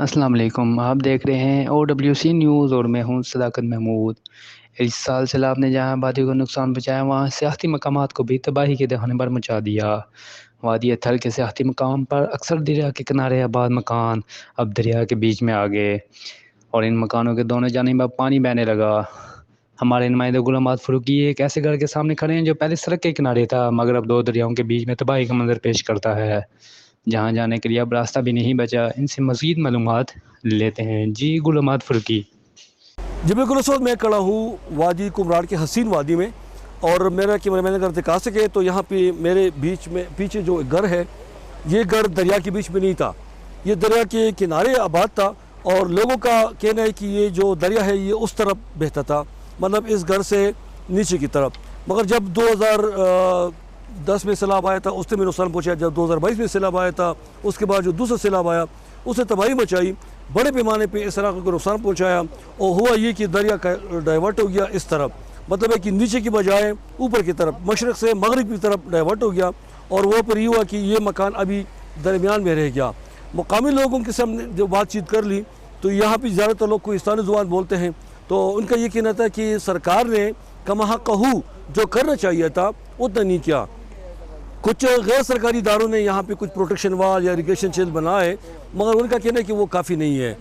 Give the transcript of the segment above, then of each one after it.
अस्सलाम वालेकुम। आप देख रहे हैं OWC न्यूज़ और मैं हूं सदाकत महमूद। इस साल सैलाब ने जहां आबादी को नुकसान पहुंचाया, वहां सियाहती मकामात को भी तबाही के दहाने पर मचा दिया। वादी अथल के सियाहती मकाम पर अक्सर दरिया के किनारे आबाद मकान अब दरिया के बीच में आ गए और इन मकानों के दोनों जानिब अब पानी बहने लगा। हमारे नुमाइंदे गुलाम मोहम्मद फ़ारूकी एक ऐसे घर के सामने खड़े हैं जो पहले सड़क के किनारे था, मगर अब दो दरियाओं के बीच में तबाही का मंजर पेश करता है, जहाँ जाने के लिए अब रास्ता भी नहीं बचा। इनसे मज़ीद मालूमात लेते हैं। जी गुलाम मोहम्मद फ़ारूकी। जी बिल्कुल, उस वक्त मैं खड़ा हूँ वादी कुमरान के हसीन वादी में। और मैंने अगर दिखा सके तो यहाँ पे मेरे बीच में पीछे जो घर है, ये घर दरिया के बीच में नहीं था, ये दरिया के किनारे आबाद था। और लोगों का कहना है कि ये जो दरिया है ये उस तरफ बहता था, मतलब इस घर से नीचे की तरफ। मगर जब 2010 में सैलाब आया था उससे भी नुकसान पहुँचा। जब 2022 में सैलाब आया था उसके बाद जो दूसरा सैलाब आया उससे तबाही मचाई, बड़े पैमाने पे इस इलाके को नुकसान पहुंचाया। और हुआ ये कि दरिया का डाइवर्ट हो गया इस तरफ, मतलब है कि नीचे की बजाय ऊपर की तरफ, मशरक़ से मगरिब की तरफ डाइवर्ट हो गया। और वो पर ये हुआ कि ये मकान अभी दरमियान में रह गया। मुकामी लोगों के सामने जो बातचीत कर ली तो यहाँ पर ज़्यादातर लोग कोहिस्तानी ज़ुबान बोलते हैं, तो उनका ये कहना था कि सरकार ने कमा कहू जो करना चाहिए था उतना नहीं किया। कुछ गैर सरकारी इदारों ने यहाँ पे कुछ प्रोटेक्शन वाल या इरिगेशन शेल बनाए, मगर उनका कहना है कि वो काफ़ी नहीं है।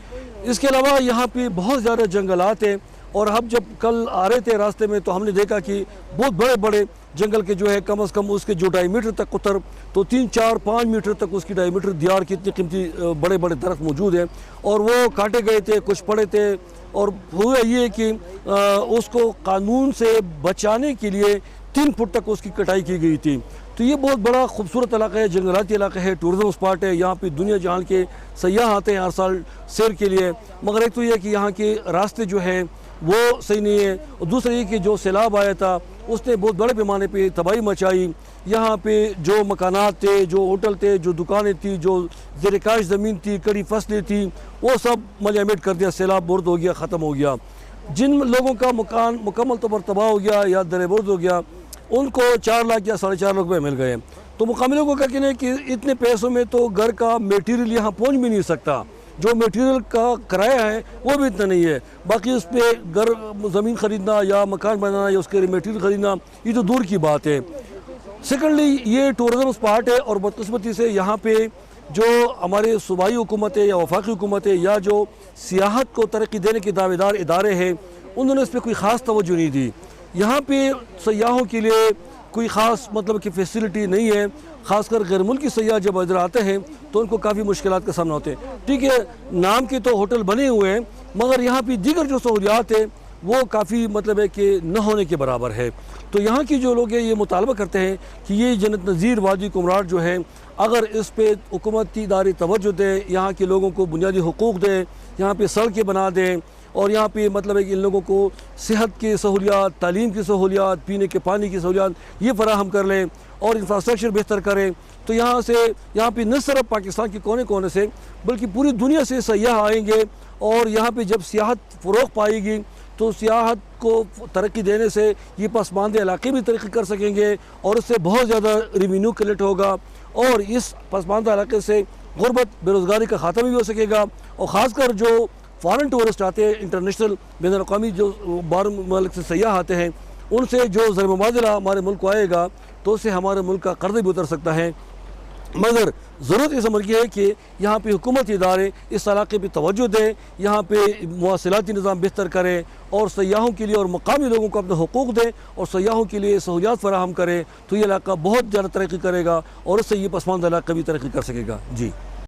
इसके अलावा यहाँ पे बहुत ज़्यादा जंगलात हैं। और हम जब कल आ रहे थे रास्ते में तो हमने देखा कि बहुत बड़े बड़े जंगल के जो है कम से कम उसके जो डायमीटर तक उतर तो 3, 4, 5 मीटर तक उसकी डायमीटर दियार की इतनी कीमती बड़े बड़े दरख्त मौजूद हैं और वो काटे गए थे, कुछ पड़े थे। और हुआ ये कि उसको कानून से बचाने के लिए 3 फुट तक उसकी कटाई की गई थी। तो ये बहुत बड़ा खूबसूरत इलाका है, जंगलाती इलाका है, टूरिज़म स्पॉट है। यहाँ पे दुनिया जहान के सयाह आते हैं हर साल सैर के लिए। मगर एक तो ये कि यहाँ के रास्ते जो हैं वो सही नहीं है, और दूसरा ये कि जो सैलाब आया था उसने बहुत बड़े पैमाने पे तबाही मचाई। यहाँ पे जो मकानात थे, जो होटल थे, जो दुकानें थी, जो ज़ेर-ए-काश ज़मीन थी, कड़ी फसलें थी, वो सब मलयामेट कर दिया, सैलाब बुर्द हो गया, ख़त्म हो गया। जिन लोगों का मकान मुकम्मल तौर पर तबाह हो गया या दर-ए-बुर्द हो गया, उनको 4 लाख या 4.5 लाख रुपये मिल गए। तो मुकामी लोगों का कहना है कि इतने पैसों में तो घर का मटेरियल यहाँ पहुँच भी नहीं सकता, जो मटेरियल का किराया है वो भी इतना नहीं है। बाकी उस पर घर ज़मीन ख़रीदना या मकान बनाना या उसके मटेरियल ख़रीदना ये तो दूर की बात है। सेकेंडली ये टूरिज़म स्पॉट है और बदकिस्मती से यहाँ पे जो हमारे सूबाई हुकूमत है या वफाकी हुकूमत है या जो सियाहत को तरक्की देने के दावेदार इदारे हैं, उन्होंने इस पर कोई ख़ास तवज्जो नहीं दी। यहाँ पे सयाहों के लिए कोई ख़ास मतलब कि फैसिलिटी नहीं है। ख़ासकर गैर मुल्की सयाह जब इधर आते हैं तो उनको काफ़ी मुश्किलात का सामना होते हैं। ठीक है, नाम के तो होटल बने हुए हैं, मगर यहाँ पे दीगर जो सहूलियात है वो काफ़ी मतलब है कि न होने के बराबर है। तो यहाँ की जो लोग हैं ये मुतालबा करते हैं कि ये जन्नत नज़ीर वादी कुमरान जो है, अगर इस पर हुकूमती इदारे तवज्जो दें, यहाँ के लोगों को बुनियादी हुकूक दें, यहाँ पे सड़कें बना दें और यहाँ पे मतलब है कि इन लोगों को सेहत की सहूलियात, तालीम की सहूलियात, पीने के पानी की सहूलियात ये फ़राहम कर लें और इंफ्रास्ट्रक्चर बेहतर करें, तो यहाँ पे न सिर्फ पाकिस्तान के कोने कोने से बल्कि पूरी दुनिया से सयाह आएंगे। और यहाँ पे जब सियाहत फ़रोग़ पाएगी तो सियाहत को तरक्की देने से ये पसमानदे इलाके भी तरक्की कर सकेंगे और उससे बहुत ज़्यादा रेवेन्यू कलेक्ट होगा और इस पसमानदा इलाके से गुर्बत, बेरोज़गारी का ख़ात्मा भी हो सकेगा। और ख़ासकर जो फ़ॉरेन टूरिस्ट आते हैं, इंटरनेशनल बैनुल-अक़वामी जो बाहर मुल्क से सयाह आते हैं, उनसे जो ज़र-ए-मुबादला हमारे मुल्क को आएगा तो उससे हमारे मुल्क का कर्ज़ भी उतर सकता है। मगर ज़रूरत इस अमर की है कि यहाँ पे हुकूमती इदारे इस इलाके पर तवज्जो दें, यहाँ पे मवासिलाती निज़ाम बेहतर करें और सयाहों के लिए और मकामी लोगों को अपने हुकूक दें और सयाहों के लिए सहूलियात फ़राहम करें, तो ये इलाका बहुत ज़्यादा तरक्की करेगा और उससे ये पसमानदा इलाका भी तरक्की कर सकेगा। जी।